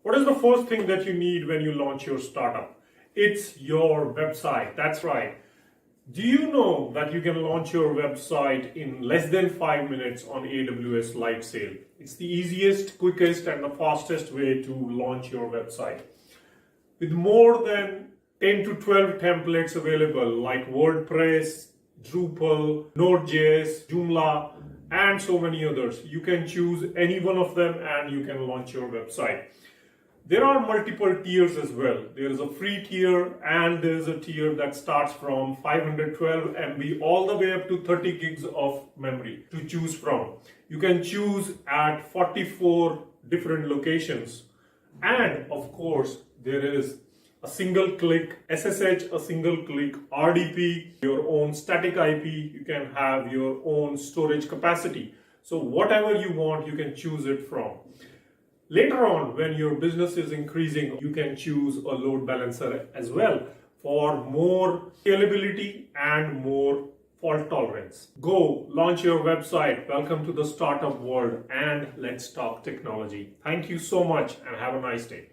What is the first thing that you need when you launch your startup? It's your website. That's right. Do you know that you can launch your website in less than 5 minutes on AWS Live Sale? It's the easiest, quickest, and the fastest way to launch your website. With more than 10 to 12 templates available like WordPress, Drupal, Node.js, Joomla, and so many others, you can choose any one of them and you can launch your website. There are multiple tiers as well. There is a free tier and there is a tier that starts from 512 MB all the way up to 30 gigs of memory to choose from. You can choose at 44 different locations. And of course, there is a single click SSH, a single click RDP, your own static IP, you can have your own storage capacity. So whatever you want, you can choose it from. Later on, when your business is increasing, you can choose a load balancer as well for more scalability and more fault tolerance. Go launch your website. Welcome to the startup world and let's talk technology. Thank you so much and have a nice day.